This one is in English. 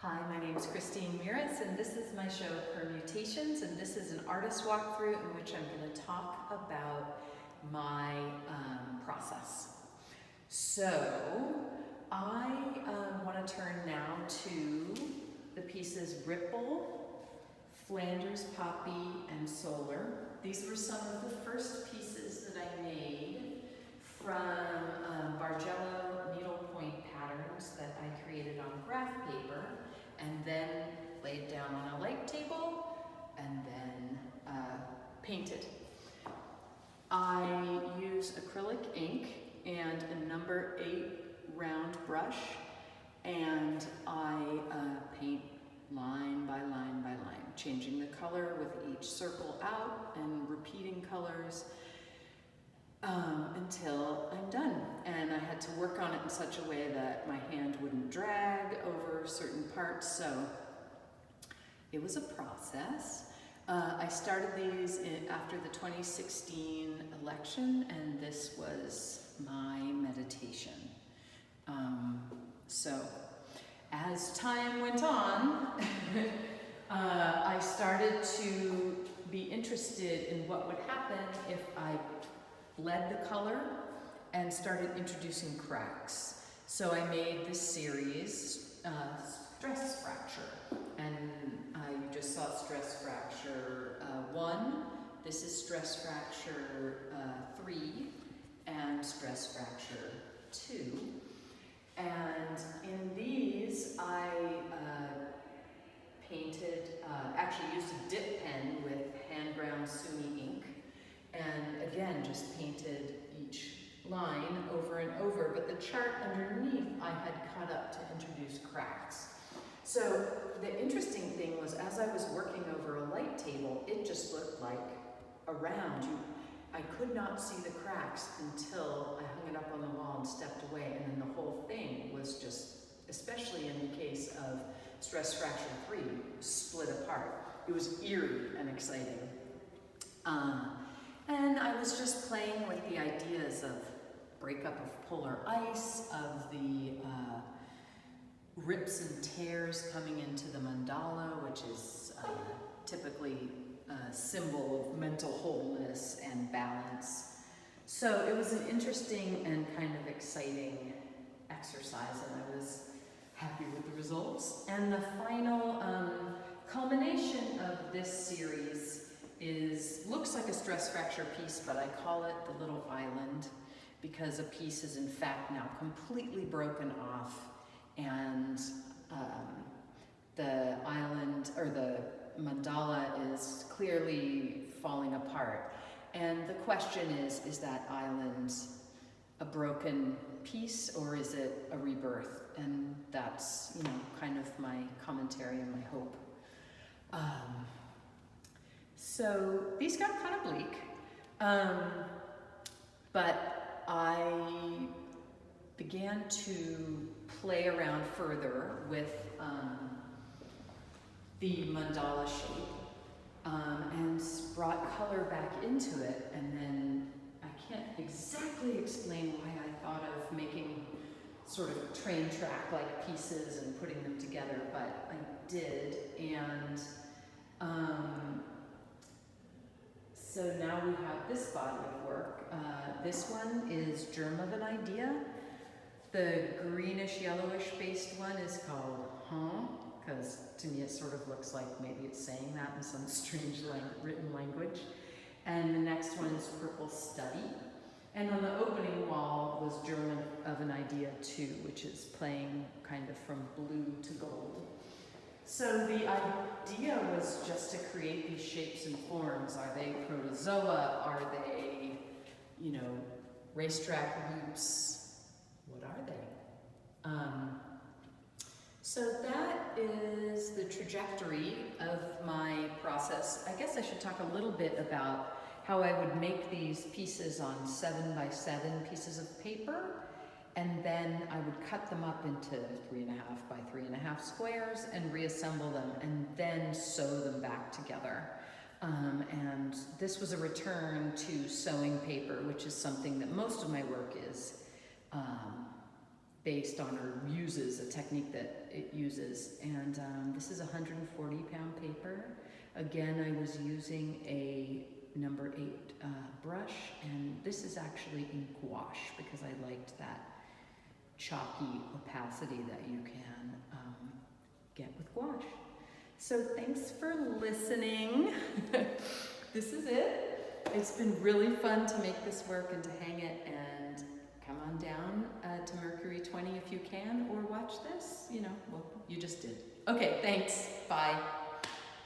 Hi, my name is Christine Meuris, and this is my show Permutations, and this is an artist walkthrough in which I'm going to talk about my process. So I want to turn now to the pieces Ripple, Flanders Poppy, and Solar. These were some of the first pieces that I made from Bargello needlepoint patterns that I created on graph paper and then laid down on a light table and then painted. I use acrylic ink and a number 8 round brush, and I paint line by line by line, changing the color with each circle out and repeating colors until I'm done. And I had to work on it in such a way that my hand wouldn't drag over certain parts, so it was a process. I started these after the 2016 election, and this was my meditation. So as time went on, I started to be interested in what would happen if I bled the color and started introducing cracks. So I made this series, Stress Fracture, and you just saw Stress Fracture 1, this is Stress Fracture 3, and Stress Fracture 2. And in these, I painted, actually used a dip pen with hand-ground Sumi ink, and again, just painted each line over and over, but the chart underneath I had cut up to introduce cracks. So the interesting thing was, as I was working over a light table, it just looked like a round. I could not see the cracks until I hung it up on the wall and stepped away, and then the whole thing was just, especially in the case of Stress Fracture 3, split apart. It was eerie and exciting. And I was just playing with the ideas of breakup of polar ice, of the rips and tears coming into the mandala, which is typically a symbol of mental wholeness and balance. So it was an interesting and kind of exciting exercise, and I was happy with the results. And the final culmination of this series looks like a stress fracture piece, but I call it the Little Island because a piece is in fact now completely broken off, and the island, or the mandala, is clearly falling apart. And the question is that island a broken piece, or is it a rebirth? And that's, kind of my commentary and my hope. So these got kind of bleak, but I began to play around further with the mandala shape and brought color back into it. And then I can't exactly explain why I thought of making sort of train track like pieces and putting them together, but I did. And so now we have this body of work. This one is Germ of an Idea. The greenish yellowish based one is called because to me it sort of looks like maybe it's saying that in some strange written language. And the next one is Purple Study. And on the opening wall was Germ of an Idea 2, which is playing kind of from blue to gold. So the idea was just to create these shapes and forms. Are they protozoa? Are they, racetrack loops? What are they? So that is the trajectory of my process. I guess I should talk a little bit about how I would make these pieces on 7 by 7 pieces of paper, and then I would cut them up into 3.5 by 3.5 squares and reassemble them, and then sew them back together. And this was a return to sewing paper, which is something that most of my work is based on or uses a technique that it uses. And this is a 140-pound paper. Again, I was using a number 8 brush, and this is actually in gouache because I liked that chalky opacity that you can get with gouache. So thanks for listening. This is it. It's been really fun to make this work and to hang it, and come on down to Mercury 20 if you can, or watch this, you know, well, you just did. Okay, thanks, bye.